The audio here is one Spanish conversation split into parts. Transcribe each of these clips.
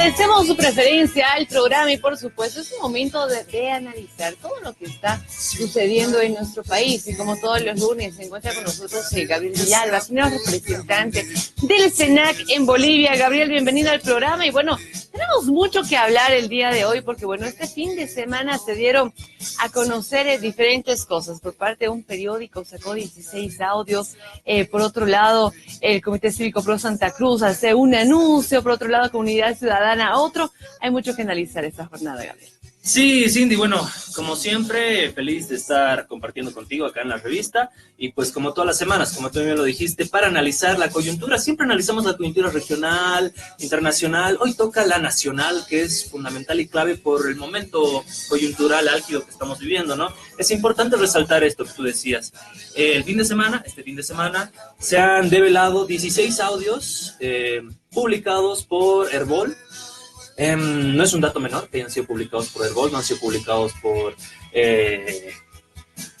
Agradecemos su preferencia al programa y por supuesto es un momento de analizar todo lo que está sucediendo en nuestro país y como todos los lunes se encuentra con nosotros Gabriel Villalba, señor representante del SENAC en Bolivia. Gabriel, bienvenido al programa y bueno, tenemos mucho que hablar el día de hoy porque bueno, este fin de semana se dieron a conocer diferentes cosas por parte de un periódico, sacó 16 audios, por otro lado el Comité Cívico Pro Santa Cruz hace un anuncio, por otro lado Comunidad Ciudadana otro. Hay mucho que analizar esta jornada, Gabriel. Sí, Cindy, bueno, como siempre, feliz de estar compartiendo contigo acá en la revista y pues como todas las semanas, como tú bien lo dijiste, para analizar la coyuntura, siempre analizamos la coyuntura regional, internacional, hoy toca la nacional, que es fundamental y clave por el momento coyuntural álgido que estamos viviendo, ¿no? Es importante resaltar esto que tú decías. Este fin de semana, se han develado 16 audios publicados por Herbol. No es un dato menor que hayan sido publicados por Herbol, no han sido publicados por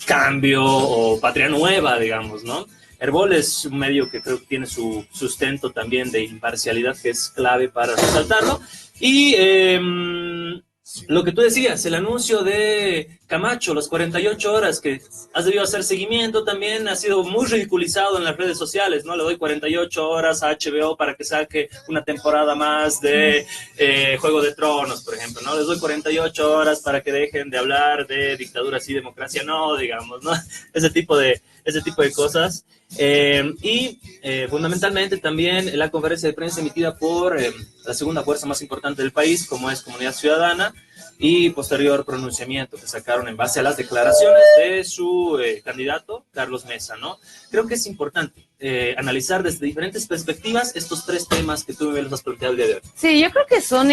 Cambio o Patria Nueva, digamos, ¿no? Herbol es un medio que creo que tiene su sustento también de imparcialidad, que es clave para resaltarlo. Y lo que tú decías, el anuncio de Camacho, las 48 horas, que has debido hacer seguimiento también, ha sido muy ridiculizado en las redes sociales, ¿no? Le doy 48 horas a HBO para que saque una temporada más de Juego de Tronos, por ejemplo, ¿no? Les doy 48 horas para que dejen de hablar de dictaduras y democracia, no, digamos, ¿no? Ese tipo de cosas. Fundamentalmente también la conferencia de prensa emitida por la segunda fuerza más importante del país, como es Comunidad Ciudadana, y posterior pronunciamiento que sacaron en base a las declaraciones de su candidato, Carlos Mesa, ¿no? Creo que es importante analizar desde diferentes perspectivas estos tres temas que tú me los has planteado el día de hoy. Sí, yo creo que son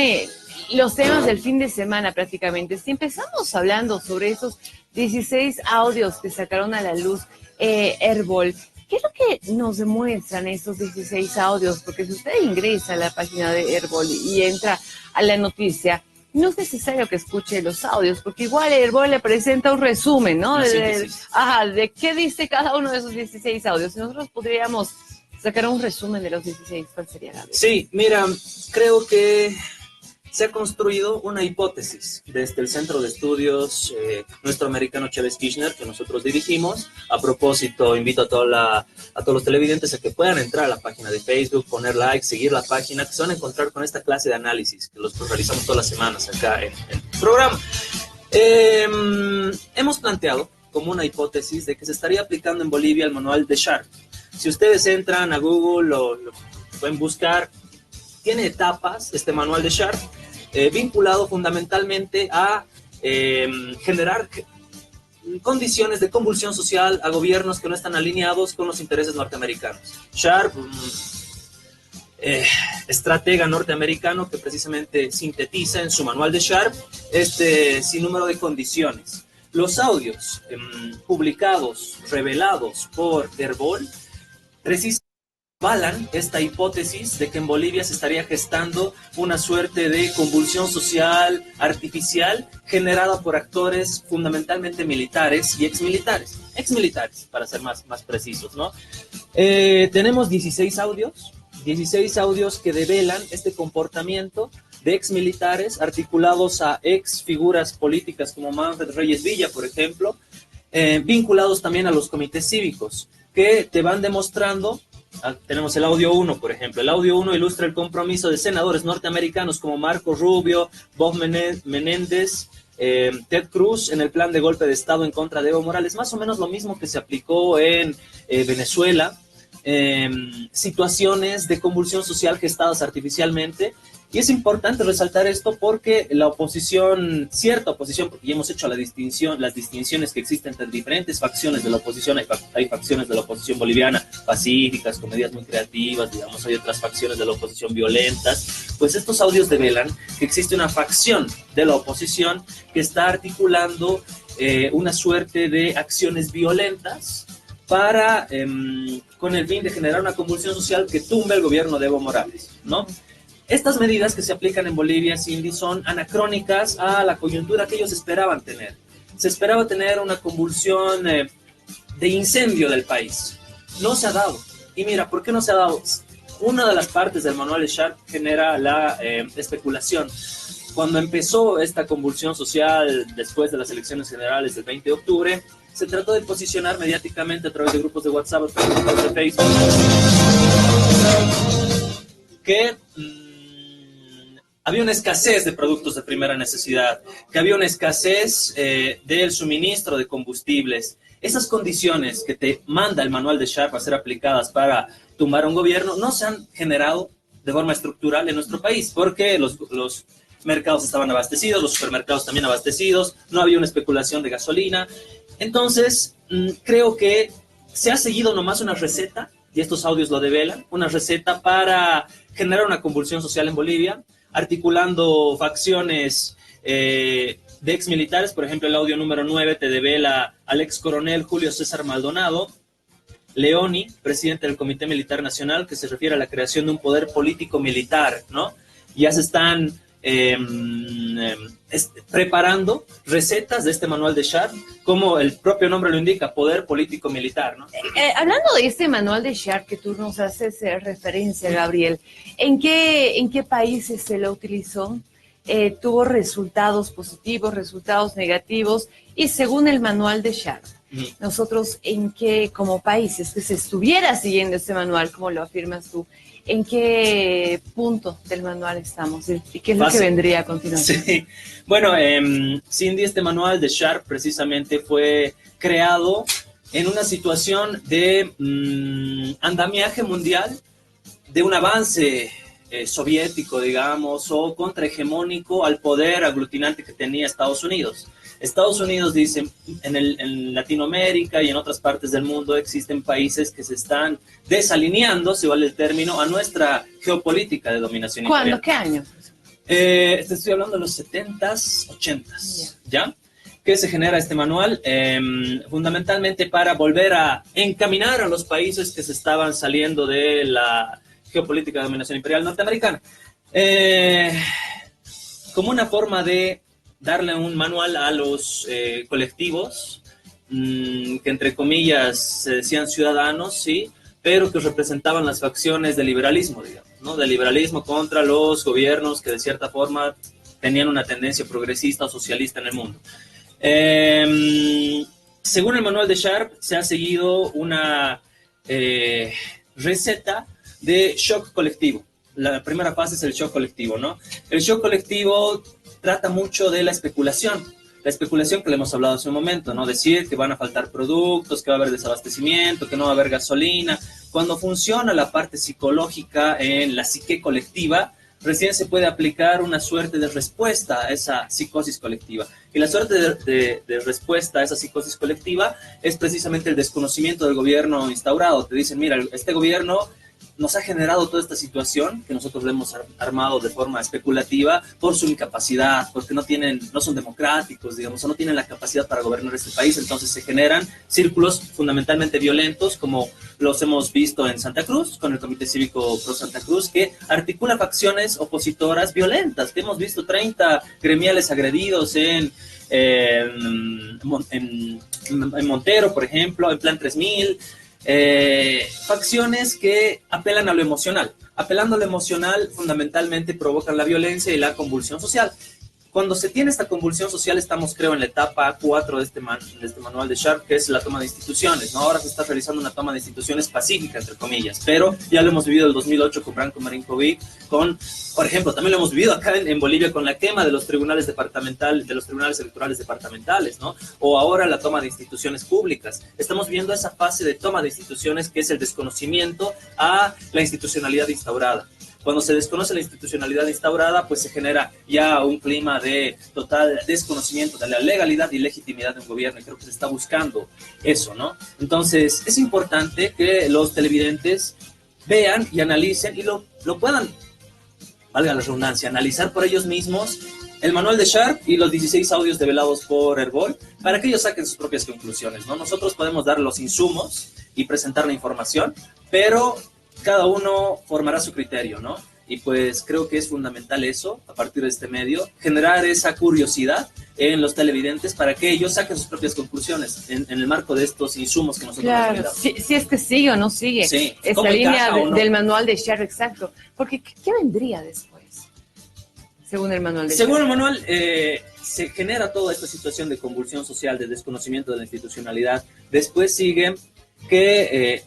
los temas del fin de semana prácticamente. Si empezamos hablando sobre esos 16 audios que sacaron a la luz Herbol, ¿qué es lo que nos demuestran estos 16 audios? Porque si usted ingresa a la página de Herbol y entra a la noticia, no es necesario que escuche los audios, porque igual Herbol le presenta un resumen, ¿no? De qué dice cada uno de esos 16 audios. Si nosotros podríamos sacar un resumen de los 16, ¿cuál sería, Gabriel? Sí, mira, creo que se ha construido una hipótesis desde el Centro de Estudios nuestro americano Chavez Kirchner, que nosotros dirigimos. A propósito, invito a todos los televidentes a que puedan entrar a la página de Facebook, poner like, seguir la página, que se van a encontrar con esta clase de análisis que los realizamos todas las semanas acá en el programa. Hemos planteado como una hipótesis de que se estaría aplicando en Bolivia el manual de Sharp. Si ustedes entran a Google, lo pueden buscar, tiene etapas este manual de Sharp, vinculado fundamentalmente a generar condiciones de convulsión social a gobiernos que no están alineados con los intereses norteamericanos. Sharp, estratega norteamericano que precisamente sintetiza en su manual de Sharp este sinnúmero de condiciones. Los audios publicados, revelados por Herbol, precisamente avalan esta hipótesis de que en Bolivia se estaría gestando una suerte de convulsión social artificial generada por actores fundamentalmente militares y exmilitares, para ser más precisos, ¿no? Tenemos 16 audios que develan este comportamiento de exmilitares articulados a ex figuras políticas como Manfred Reyes Villa, por ejemplo, vinculados también a los comités cívicos, que te van demostrando. Tenemos el audio 1, por ejemplo. El audio 1 ilustra el compromiso de senadores norteamericanos como Marco Rubio, Bob Menéndez, Ted Cruz en el plan de golpe de Estado en contra de Evo Morales. Más o menos lo mismo que se aplicó en Venezuela. Situaciones de convulsión social gestadas artificialmente. Y es importante resaltar esto porque la oposición, cierta oposición, porque ya hemos hecho las distinciones que existen entre diferentes facciones de la oposición, hay facciones de la oposición boliviana pacíficas, con medidas muy creativas, digamos, hay otras facciones de la oposición violentas, pues estos audios develan que existe una facción de la oposición que está articulando una suerte de acciones violentas para, con el fin de generar una convulsión social que tumbe el gobierno de Evo Morales, ¿no? Estas medidas que se aplican en Bolivia, Cindy, son anacrónicas a la coyuntura que ellos esperaban tener. Se esperaba tener una convulsión de incendio del país. No se ha dado. Y mira, ¿por qué no se ha dado? Una de las partes del manual de Sharp genera la especulación. Cuando empezó esta convulsión social después de las elecciones generales del 20 de octubre, se trató de posicionar mediáticamente a través de grupos de WhatsApp, a través de grupos de Facebook, que había una escasez de productos de primera necesidad, que había una escasez del suministro de combustibles. Esas condiciones que te manda el manual de Sharp a ser aplicadas para tumbar a un gobierno no se han generado de forma estructural en nuestro país, porque los mercados estaban abastecidos, los supermercados también abastecidos, no había una especulación de gasolina. Entonces, creo que se ha seguido nomás una receta, y estos audios lo develan, una receta para generar una convulsión social en Bolivia, articulando facciones de exmilitares. Por ejemplo, el audio número 9 te devela al ex coronel Julio César Maldonado Leoni, presidente del Comité Militar Nacional, que se refiere a la creación de un poder político militar, ¿no? Ya se están preparando recetas de este manual de Sharp, como el propio nombre lo indica, poder político militar, ¿no? Hablando de este manual de Sharp que tú nos haces referencia, Gabriel, ¿en qué países se lo utilizó? ¿Tuvo resultados positivos, resultados negativos? Y según el manual de Sharp, nosotros como países que se estuviera siguiendo este manual, como lo afirmas tú, ¿en qué punto del manual estamos? ¿Y qué es lo que vendría a continuación? Sí. Bueno, Cindy, este manual de Sharp precisamente fue creado en una situación de andamiaje mundial, de un avance soviético, digamos, o contrahegemónico al poder aglutinante que tenía Estados Unidos. Estados Unidos dice, en Latinoamérica y en otras partes del mundo existen países que se están desalineando, si vale el término, a nuestra geopolítica de dominación imperial. ¿Cuándo? ¿Qué año? Te estoy hablando de los 70s, 80s, ¿ya? Que se genera este manual fundamentalmente para volver a encaminar a los países que se estaban saliendo de la geopolítica de dominación imperial norteamericana. Como una forma de darle un manual a los colectivos que entre comillas se decían ciudadanos, sí, pero que representaban las facciones del liberalismo, digamos, ¿no? Del liberalismo contra los gobiernos que de cierta forma tenían una tendencia progresista o socialista en el mundo. Según el manual de Sharp, se ha seguido una receta de shock colectivo. La primera fase es el shock colectivo, ¿no? El shock colectivo trata mucho de la especulación que le hemos hablado hace un momento, ¿no? Decir que van a faltar productos, que va a haber desabastecimiento, que no va a haber gasolina. Cuando funciona la parte psicológica en la psique colectiva, recién se puede aplicar una suerte de respuesta a esa psicosis colectiva. Y la suerte de respuesta a esa psicosis colectiva es precisamente el desconocimiento del gobierno instaurado. Te dicen, mira, este gobierno nos ha generado toda esta situación que nosotros le hemos armado de forma especulativa por su incapacidad, porque no son democráticos, digamos, o no tienen la capacidad para gobernar este país. Entonces se generan círculos fundamentalmente violentos, como los hemos visto en Santa Cruz, con el Comité Cívico Pro Santa Cruz, que articula facciones opositoras violentas, que hemos visto 30 gremiales agredidos en Montero, por ejemplo, en Plan 3000, facciones que apelan a lo emocional. Apelando a lo emocional, fundamentalmente provocan la violencia y la convulsión social. Cuando se tiene esta convulsión social, estamos, creo, en la etapa 4 de este manual de Sharp, que es la toma de instituciones, ¿no? Ahora se está realizando una toma de instituciones pacífica, entre comillas, pero ya lo hemos vivido en el 2008 con Branko Marinkovic, por ejemplo, también lo hemos vivido acá en Bolivia con la quema de los tribunales electorales departamentales, ¿no? O ahora la toma de instituciones públicas. Estamos viendo esa fase de toma de instituciones, que es el desconocimiento a la institucionalidad instaurada. Cuando se desconoce la institucionalidad instaurada, pues se genera ya un clima de total desconocimiento de la legalidad y legitimidad de un gobierno, y creo que se está buscando eso, ¿no? Entonces, es importante que los televidentes vean y analicen y lo puedan, valga la redundancia, analizar por ellos mismos el manual de Sharp y los 16 audios develados por Herbol, para que ellos saquen sus propias conclusiones, ¿no? Nosotros podemos dar los insumos y presentar la información, pero cada uno formará su criterio, ¿no? Y pues creo que es fundamental eso, a partir de este medio, generar esa curiosidad en los televidentes para que ellos saquen sus propias conclusiones en el marco de estos insumos que nosotros claro, si es que sigue o no sigue esta línea del manual de Sharp, exacto. Porque, ¿qué vendría después? Según el manual de Sharp. Según el manual, se genera toda esta situación de convulsión social, de desconocimiento de la institucionalidad. Después sigue que,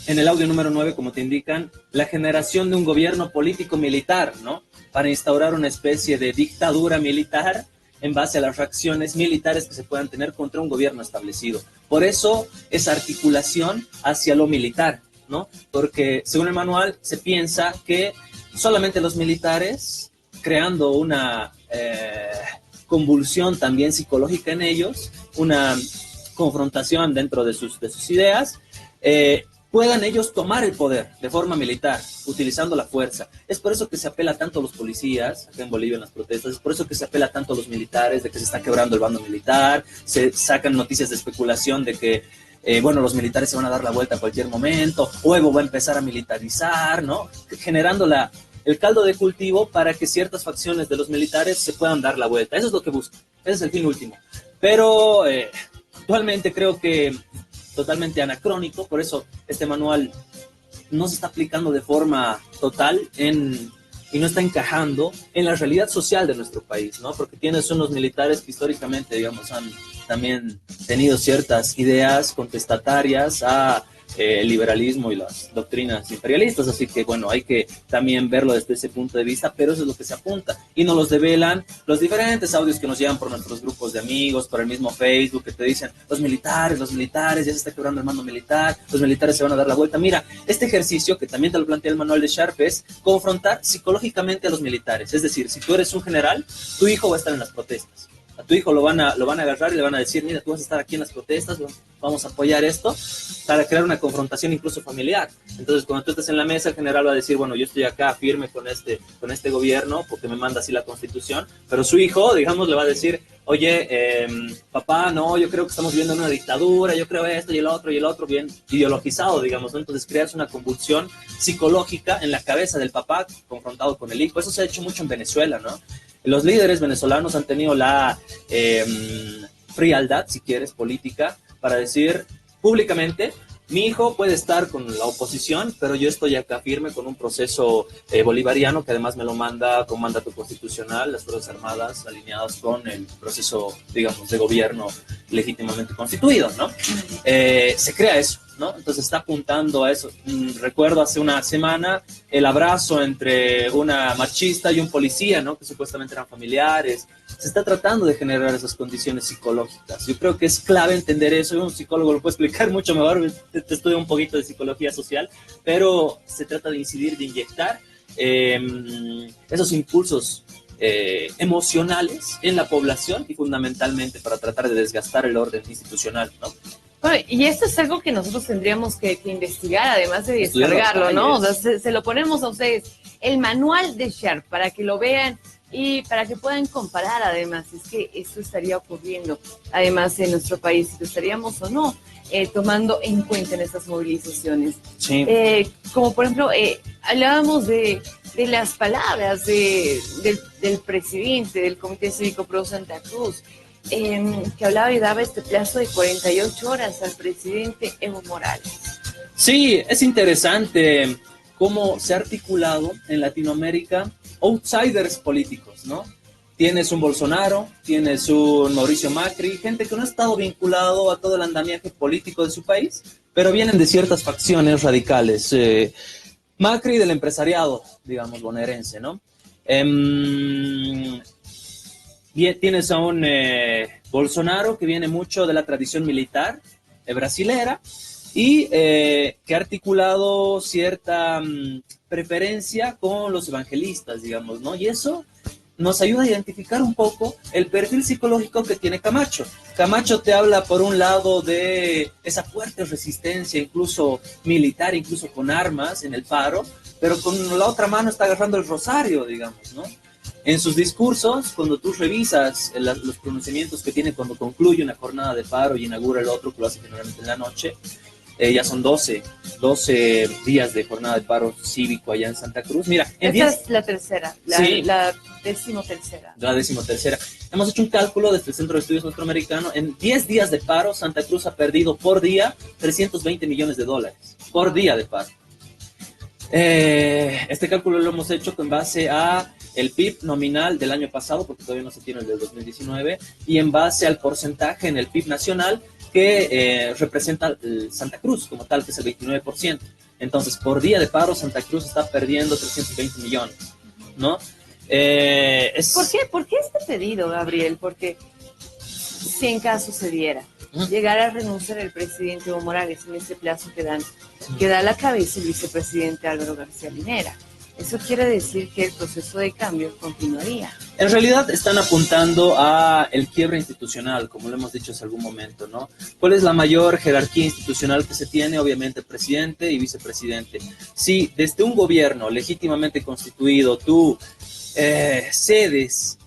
en el audio número 9, como te indican, la generación de un gobierno político-militar, ¿no? Para instaurar una especie de dictadura militar en base a las reacciones militares que se puedan tener contra un gobierno establecido. Por eso, esa articulación hacia lo militar, ¿no? Porque, según el manual, se piensa que solamente los militares, creando una convulsión también psicológica en ellos, una confrontación dentro de sus ideas, puedan ellos tomar el poder de forma militar, utilizando la fuerza. Es por eso que se apela tanto a los policías, acá en Bolivia en las protestas, es por eso que se apela tanto a los militares, de que se está quebrando el bando militar, se sacan noticias de especulación de que, los militares se van a dar la vuelta a cualquier momento, o Evo va a empezar a militarizar, ¿no? Generando el caldo de cultivo para que ciertas facciones de los militares se puedan dar la vuelta. Eso es lo que busca, ese es el fin último. Pero actualmente creo que totalmente anacrónico, por eso este manual no se está aplicando de forma total y no está encajando en la realidad social de nuestro país, ¿no? Porque tienes unos militares que históricamente, digamos, han también tenido ciertas ideas contestatarias a el liberalismo y las doctrinas imperialistas, así que bueno, hay que también verlo desde ese punto de vista, pero eso es lo que se apunta, y nos los develan los diferentes audios que nos llegan por nuestros grupos de amigos, por el mismo Facebook, que te dicen, los militares, ya se está quebrando el mando militar, los militares se van a dar la vuelta. Mira, este ejercicio, que también te lo plantea el manual de Sharp, es confrontar psicológicamente a los militares, es decir, si tú eres un general, tu hijo va a estar en las protestas. A tu hijo lo van a agarrar y le van a decir, mira, tú vas a estar aquí en las protestas, vamos a apoyar esto, para crear una confrontación incluso familiar. Entonces, cuando tú estés en la mesa, el general va a decir, bueno, yo estoy acá firme con este gobierno, porque me manda así la Constitución, pero su hijo, digamos, le va a decir, oye, papá, no, yo creo que estamos viviendo en una dictadura, yo creo esto y el otro, bien ideologizado, digamos, ¿no? Entonces creas una convulsión psicológica en la cabeza del papá confrontado con el hijo. Eso se ha hecho mucho en Venezuela, ¿no? Los líderes venezolanos han tenido la frialdad, si quieres, política, para decir públicamente, mi hijo puede estar con la oposición, pero yo estoy acá firme con un proceso bolivariano que además me lo manda con mandato constitucional, las Fuerzas Armadas alineadas con el proceso, digamos, de gobierno legítimamente constituido, ¿no? Se crea eso, ¿no? Entonces está apuntando a eso. Recuerdo hace una semana el abrazo entre una marchista y un policía, ¿no? Que supuestamente eran familiares. Se está tratando de generar esas condiciones psicológicas. Yo creo que es clave entender eso. Un psicólogo lo puede explicar mucho mejor. Te estudio un poquito de psicología social, pero se trata de incidir, de inyectar esos impulsos emocionales en la población y fundamentalmente para tratar de desgastar el orden institucional, ¿no? Bueno, y esto es algo que nosotros tendríamos que investigar, además de descargarlo, ¿no? O sea, se lo ponemos a ustedes, el manual de Sharp, para que lo vean y para que puedan comparar, además, es que esto estaría ocurriendo, además, en nuestro país, si lo estaríamos o no tomando en cuenta en estas movilizaciones. Sí. Como, por ejemplo, hablábamos de las palabras del presidente del Comité Cívico Pro Santa Cruz, que hablaba y daba este plazo de 48 horas al presidente Evo Morales. Sí, es interesante cómo se ha articulado en Latinoamérica outsiders políticos, ¿no? Tienes un Bolsonaro, tienes un Mauricio Macri, gente que no ha estado vinculado a todo el andamiaje político de su país, pero vienen de ciertas facciones radicales. Macri del empresariado, digamos, bonaerense, ¿no? Tienes a un Bolsonaro que viene mucho de la tradición militar brasilera y que ha articulado cierta preferencia con los evangelistas, digamos, ¿no? Y eso nos ayuda a identificar un poco el perfil psicológico que tiene Camacho. Camacho te habla, por un lado, de esa fuerte resistencia, incluso militar, incluso con armas en el paro, pero con la otra mano está agarrando el rosario, digamos, ¿no? En sus discursos, cuando tú revisas los pronunciamientos que tiene cuando concluye una jornada de paro y inaugura el otro, que lo hace generalmente en la noche, Ya son 12 días de jornada de paro cívico allá en Santa Cruz. Mira, esta es la tercera, sí, la decimotercera. La decimotercera. Hemos hecho un cálculo desde el Centro de Estudios Norteamericano. En 10 días de paro, Santa Cruz ha perdido por día $320 millones por día de paro. Este cálculo lo hemos hecho con base a el PIB nominal del año pasado, porque todavía no se tiene el del 2019, y en base al porcentaje en el PIB nacional que representa Santa Cruz como tal, que es el 29%. Entonces, por día de paro, Santa Cruz está perdiendo 320 millones, ¿no? ¿Por qué este pedido, Gabriel? Porque si en caso se diera, llegara a renunciar el presidente Evo Morales en ese plazo que da a la cabeza el vicepresidente Álvaro García Linera. Eso quiere decir que el proceso de cambio continuaría. En realidad están apuntando a el quiebre institucional, como lo hemos dicho hace algún momento, ¿no? ¿Cuál es la mayor jerarquía institucional que se tiene? Obviamente presidente y vicepresidente. Si desde un gobierno legítimamente constituido tú cedes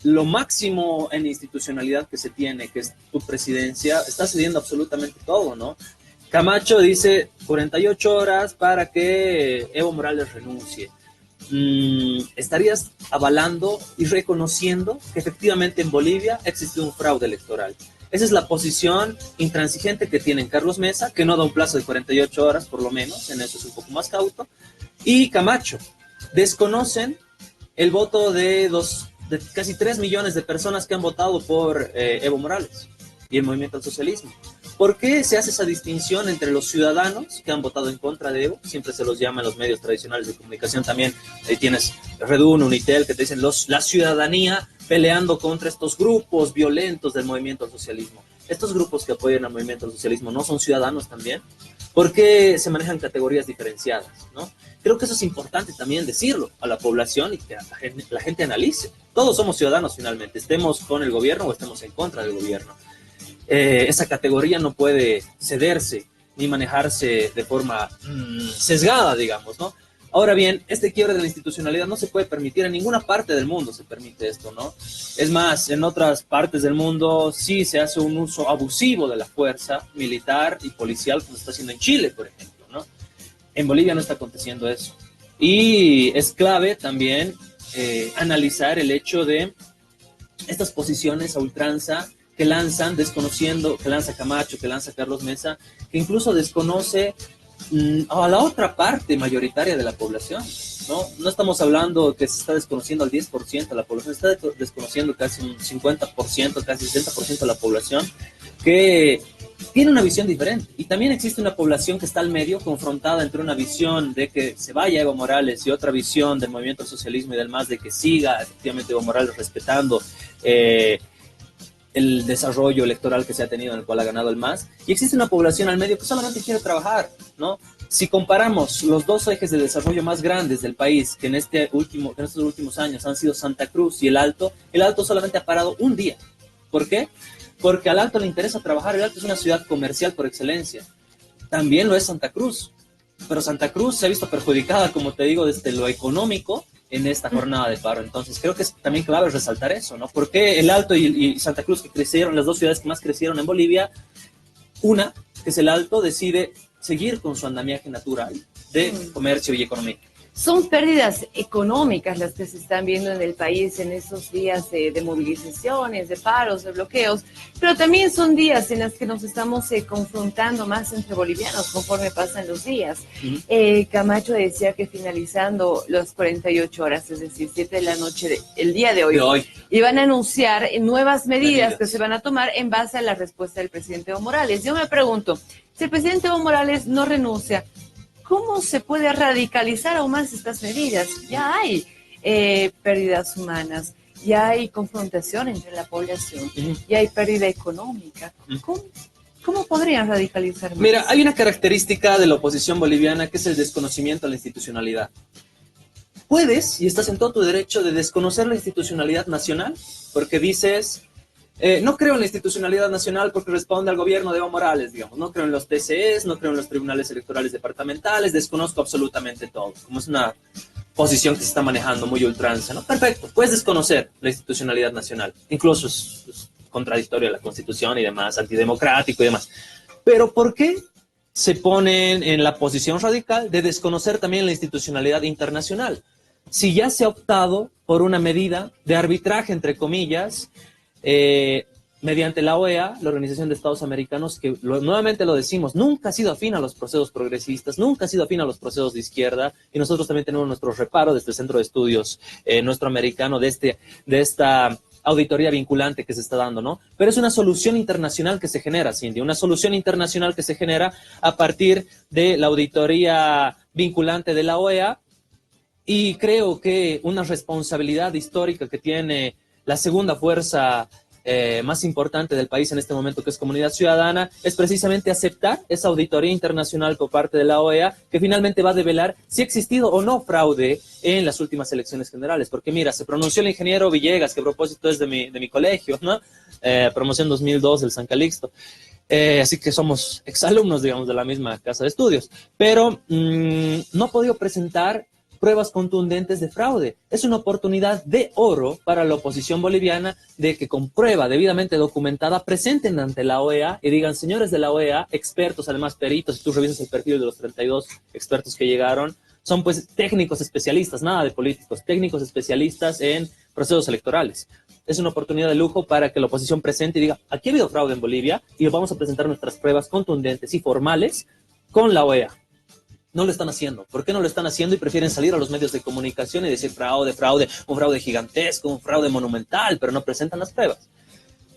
lo máximo en institucionalidad que se tiene, que es tu presidencia, está cediendo absolutamente todo, ¿no? Camacho dice 48 horas para que Evo Morales renuncie. Estarías avalando y reconociendo que efectivamente en Bolivia existe un fraude electoral. Esa es la posición intransigente que tienen Carlos Mesa, que no da un plazo de 48 horas por lo menos, en eso es un poco más cauto, y Camacho. Desconocen el voto de casi 3 millones de personas que han votado por Evo Morales y el movimiento al socialismo. ¿Por qué se hace esa distinción entre los ciudadanos que han votado en contra de Evo? Siempre se los llama en los medios tradicionales de comunicación también. Ahí tienes Redun, Unitel, que te dicen la ciudadanía peleando contra estos grupos violentos del movimiento al socialismo. Estos grupos que apoyan al movimiento al socialismo no son ciudadanos también. ¿Por qué se manejan categorías diferenciadas, ¿no? Creo que eso es importante también decirlo a la población y que la gente analice. Todos somos ciudadanos finalmente, estemos con el gobierno o estemos en contra del gobierno. Esa categoría no puede cederse ni manejarse de forma sesgada, digamos, ¿no? Ahora bien, este quiebre de la institucionalidad no se puede permitir en ninguna parte del mundo, se permite esto, ¿no? Es más, en otras partes del mundo sí se hace un uso abusivo de la fuerza militar y policial, como se está haciendo en Chile, por ejemplo, ¿no? En Bolivia no está aconteciendo eso. Y es clave también analizar el hecho de estas posiciones a ultranza que lanzan, desconociendo, que lanza Camacho, que lanza Carlos Mesa, que incluso desconoce a la otra parte mayoritaria de la población, ¿no? No estamos hablando que se está desconociendo al 10% de la población, se está desconociendo casi un 50%, casi 60% de la población, que tiene una visión diferente. Y también existe una población que está al medio, confrontada entre una visión de que se vaya Evo Morales y otra visión del movimiento al socialismo y del MAS de que siga efectivamente Evo Morales respetando el desarrollo electoral que se ha tenido en el cual ha ganado el MAS, y existe una población al medio que solamente quiere trabajar, ¿no? Si comparamos los dos ejes de desarrollo más grandes del país, que en estos últimos años han sido Santa Cruz y el Alto solamente ha parado un día. ¿Por qué? Porque al Alto le interesa trabajar. El Alto es una ciudad comercial por excelencia. También lo es Santa Cruz, pero Santa Cruz se ha visto perjudicada, como te digo, desde lo económico, en esta jornada de paro. Entonces creo que es también clave resaltar eso, ¿no? Porque el Alto y Santa Cruz, que crecieron, las dos ciudades que más crecieron en Bolivia, una, que es el Alto, decide seguir con su andamiaje natural de comercio y economía. Son pérdidas económicas las que se están viendo en el país en esos días de movilizaciones, de paros, de bloqueos, pero también son días en los que nos estamos confrontando más entre bolivianos conforme pasan los días. Camacho decía que finalizando las 48 horas, es decir, 7 de la noche el día de hoy, iban a anunciar nuevas medidas que se van a tomar en base a la respuesta del presidente Evo Morales. Yo me pregunto, si el presidente Evo Morales no renuncia, ¿cómo se puede radicalizar aún más estas medidas? Ya hay pérdidas humanas, ya hay confrontación entre la población, ya hay pérdida económica. ¿Cómo podrían radicalizar más? Mira, hay una característica de la oposición boliviana que es el desconocimiento de la institucionalidad. Puedes, y estás en todo tu derecho, de desconocer la institucionalidad nacional, porque dices... no creo en la institucionalidad nacional porque responde al gobierno de Evo Morales, digamos. No creo en los TCEs, no creo en los tribunales electorales departamentales, desconozco absolutamente todo. Como es una posición que se está manejando muy ultranza, ¿no? Perfecto, puedes desconocer la institucionalidad nacional. Incluso es contradictorio a la Constitución y demás, antidemocrático y demás. Pero ¿por qué se ponen en la posición radical de desconocer también la institucionalidad internacional. Si ya se ha optado por una medida de arbitraje, entre comillas, mediante la OEA, la Organización de Estados Americanos, que nuevamente lo decimos, nunca ha sido afín a los procesos progresistas, nunca ha sido afín a los procesos de izquierda, y nosotros también tenemos nuestro reparo desde el Centro de Estudios nuestro americano de esta auditoría vinculante que se está dando, ¿no? Pero es una solución internacional que se genera, Cindy, una solución internacional que se genera a partir de la auditoría vinculante de la OEA, y creo que una responsabilidad histórica que tiene la segunda fuerza más importante del país en este momento, que es Comunidad Ciudadana, es precisamente aceptar esa auditoría internacional por parte de la OEA, que finalmente va a develar si ha existido o no fraude en las últimas elecciones generales. Porque mira, se pronunció el ingeniero Villegas, que a propósito es de mi colegio, ¿no? Promoción 2002 del San Calixto. Así que somos exalumnos, digamos, de la misma casa de estudios. Pero no ha podido presentar pruebas contundentes de fraude. Es una oportunidad de oro para la oposición boliviana de que con prueba debidamente documentada presenten ante la OEA y digan, señores de la OEA, expertos, además peritos, si tú revisas el perfil de los 32 expertos que llegaron, son pues técnicos especialistas, nada de políticos, técnicos especialistas en procesos electorales. Es una oportunidad de lujo para que la oposición presente y diga, aquí ha habido fraude en Bolivia y vamos a presentar nuestras pruebas contundentes y formales con la OEA. No lo están haciendo. ¿Por qué no lo están haciendo? Y prefieren salir a los medios de comunicación y decir fraude, un fraude gigantesco, un fraude monumental, pero no presentan las pruebas.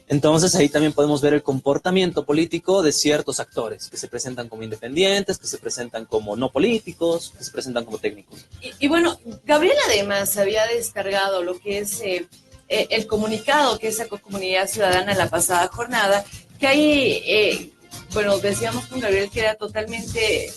Entonces ahí también podemos ver el comportamiento político de ciertos actores que se presentan como independientes, que se presentan como no políticos, que se presentan como técnicos. Y bueno, Gabriel además había descargado lo que es el comunicado que sacó Comunidad Ciudadana en la pasada jornada, que ahí, bueno, decíamos con Gabriel que era totalmente...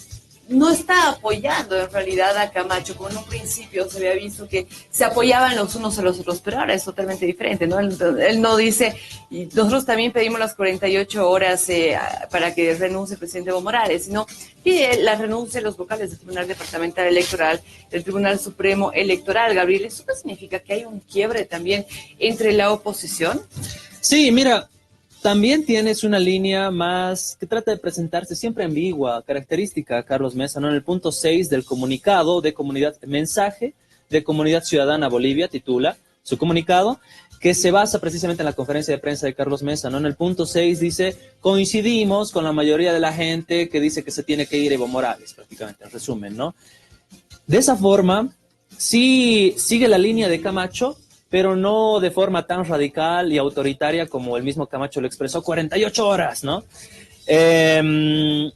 no está apoyando en realidad a Camacho, como en un principio se había visto que se apoyaban los unos a los otros, pero ahora es totalmente diferente, ¿no? Él no dice, y nosotros también pedimos las 48 horas para que renuncie el presidente Evo Morales, sino pide la renuncia de los vocales del Tribunal Departamental Electoral, del Tribunal Supremo Electoral. Gabriel, ¿eso qué significa? ¿Que hay un quiebre también entre la oposición? Sí, mira, también tienes una línea más que trata de presentarse siempre ambigua, característica, Carlos Mesa, ¿no? En el punto 6 del comunicado de comunidad, mensaje de Comunidad Ciudadana Bolivia, titula su comunicado, que se basa precisamente en la conferencia de prensa de Carlos Mesa, ¿no? En el punto 6 dice, coincidimos con la mayoría de la gente que dice que se tiene que ir Evo Morales, prácticamente, en resumen, ¿no? De esa forma, sí sigue la línea de Camacho, pero no de forma tan radical y autoritaria como el mismo Camacho lo expresó, 48 horas, ¿no? En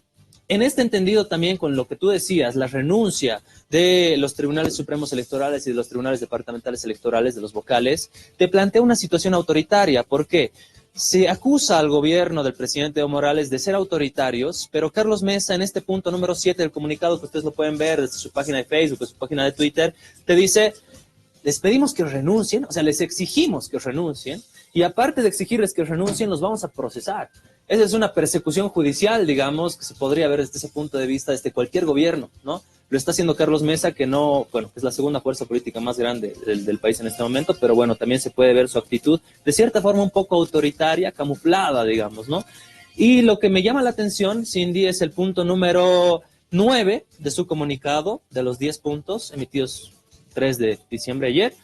este entendido también con lo que tú decías, la renuncia de los tribunales supremos electorales y de los tribunales departamentales electorales, de los vocales, te plantea una situación autoritaria. ¿Por qué? Se acusa al gobierno del presidente Evo Morales de ser autoritarios, pero Carlos Mesa en este punto número 7 del comunicado, que ustedes lo pueden ver desde su página de Facebook, de su página de Twitter, te dice... les pedimos que renuncien, o sea, les exigimos que renuncien, y aparte de exigirles que renuncien, los vamos a procesar. Esa es una persecución judicial, digamos, que se podría ver desde ese punto de vista desde cualquier gobierno, ¿no? Lo está haciendo Carlos Mesa, que no, bueno, es la segunda fuerza política más grande del país en este momento, pero bueno, también se puede ver su actitud de cierta forma un poco autoritaria, camuflada, digamos, ¿no? Y lo que me llama la atención, Cindy, es el punto número 9 de su comunicado, de los 10 puntos emitidos 3 de diciembre ayer,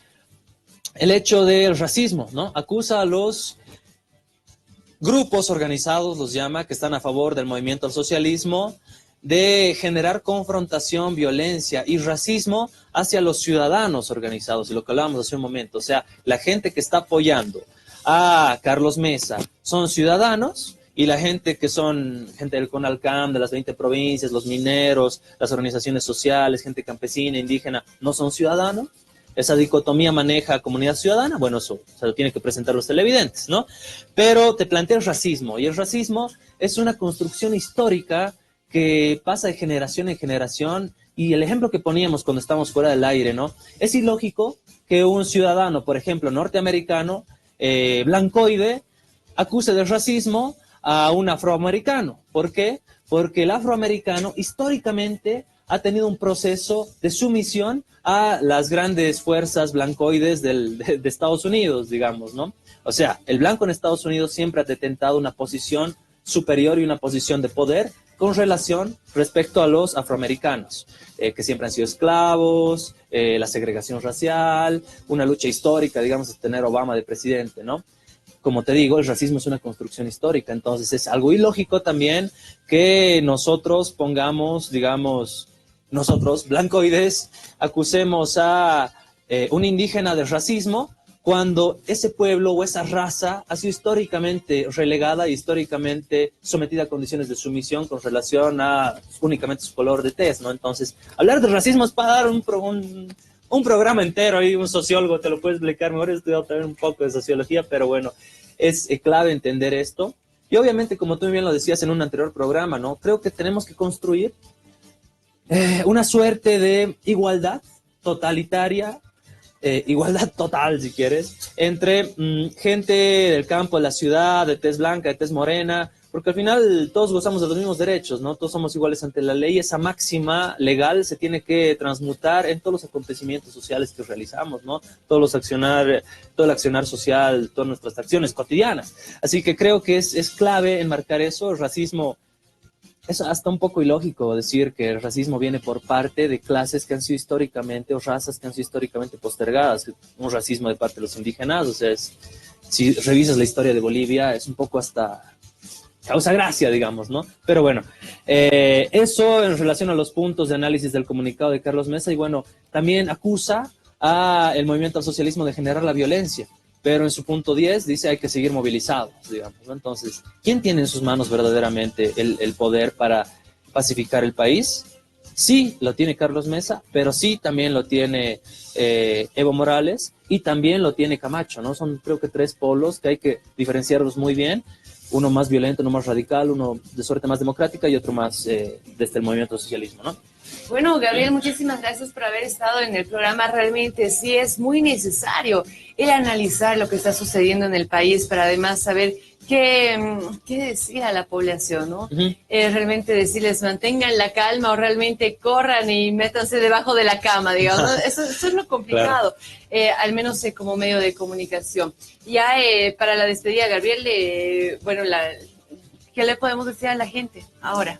el hecho del racismo, ¿no? Acusa a los grupos organizados, los llama, que están a favor del movimiento al socialismo, de generar confrontación, violencia y racismo hacia los ciudadanos organizados, y lo que hablábamos hace un momento, o sea, la gente que está apoyando a Carlos Mesa son ciudadanos, y la gente que son gente del CONALCAM, de las 20 provincias, los mineros, las organizaciones sociales, gente campesina, indígena, no son ciudadanos. Esa dicotomía maneja Comunidad Ciudadana, bueno, eso se lo tiene que presentar los televidentes, ¿no? Pero te plantea el racismo, y el racismo es una construcción histórica que pasa de generación en generación, y el ejemplo que poníamos cuando estábamos fuera del aire, ¿no? Es ilógico que un ciudadano, por ejemplo, norteamericano, blancoide, acuse de racismo a un afroamericano. ¿Por qué? Porque el afroamericano históricamente ha tenido un proceso de sumisión a las grandes fuerzas blancoides de Estados Unidos, digamos, ¿no? O sea, el blanco en Estados Unidos siempre ha detentado una posición superior y una posición de poder con relación respecto a los afroamericanos, que siempre han sido esclavos, la segregación racial, una lucha histórica, digamos, de tener Obama de presidente, ¿no? Como te digo, el racismo es una construcción histórica, entonces es algo ilógico también que nosotros pongamos, digamos, nosotros, blancoides, acusemos a un indígena de racismo cuando ese pueblo o esa raza ha sido históricamente relegada y históricamente sometida a condiciones de sumisión con relación a únicamente su color de tez, ¿no? Entonces, hablar de racismo es para dar un programa entero, y un sociólogo te lo puede explicar mejor. He estudiado también un poco de sociología, pero bueno, es clave entender esto. Y obviamente, como tú bien lo decías en un anterior programa, ¿no? Creo que tenemos que construir una suerte de igualdad totalitaria, igualdad total, si quieres, entre gente del campo, de la ciudad, de tez blanca, de tez morena, porque al final todos gozamos de los mismos derechos, ¿no? Todos somos iguales ante la ley. Esa máxima legal se tiene que transmutar en todos los acontecimientos sociales que realizamos, ¿no? Todo el accionar social, todas nuestras acciones cotidianas. Así que creo que es clave enmarcar eso. El racismo, es hasta un poco ilógico decir que el racismo viene por parte de clases que han sido históricamente, o razas que han sido históricamente postergadas. Un racismo de parte de los indígenas, o sea, si revisas la historia de Bolivia, es un poco hasta causa gracia, digamos, ¿no? Pero bueno, eso en relación a los puntos de análisis del comunicado de Carlos Mesa. Y bueno, también acusa al movimiento al socialismo de generar la violencia, pero en su punto 10 dice hay que seguir movilizados, digamos, ¿no? Entonces, ¿quién tiene en sus manos verdaderamente el poder para pacificar el país? Sí, lo tiene Carlos Mesa, pero sí también lo tiene Evo Morales, y también lo tiene Camacho, ¿no? Son, creo que, tres polos que hay que diferenciarlos muy bien. Uno más violento, uno más radical, uno de suerte más democrática y otro más desde el movimiento del socialismo, ¿no? Bueno, Gabriel, muchísimas gracias por haber estado en el programa. Realmente sí es muy necesario el analizar lo que está sucediendo en el país para además saber qué decir a la población, ¿no? Realmente decirles mantengan la calma o realmente corran y métanse debajo de la cama, digamos, ¿no? Eso es lo complicado, claro. Al menos como medio de comunicación. Ya para la despedida, Gabriel, bueno, ¿qué le podemos decir a la gente ahora?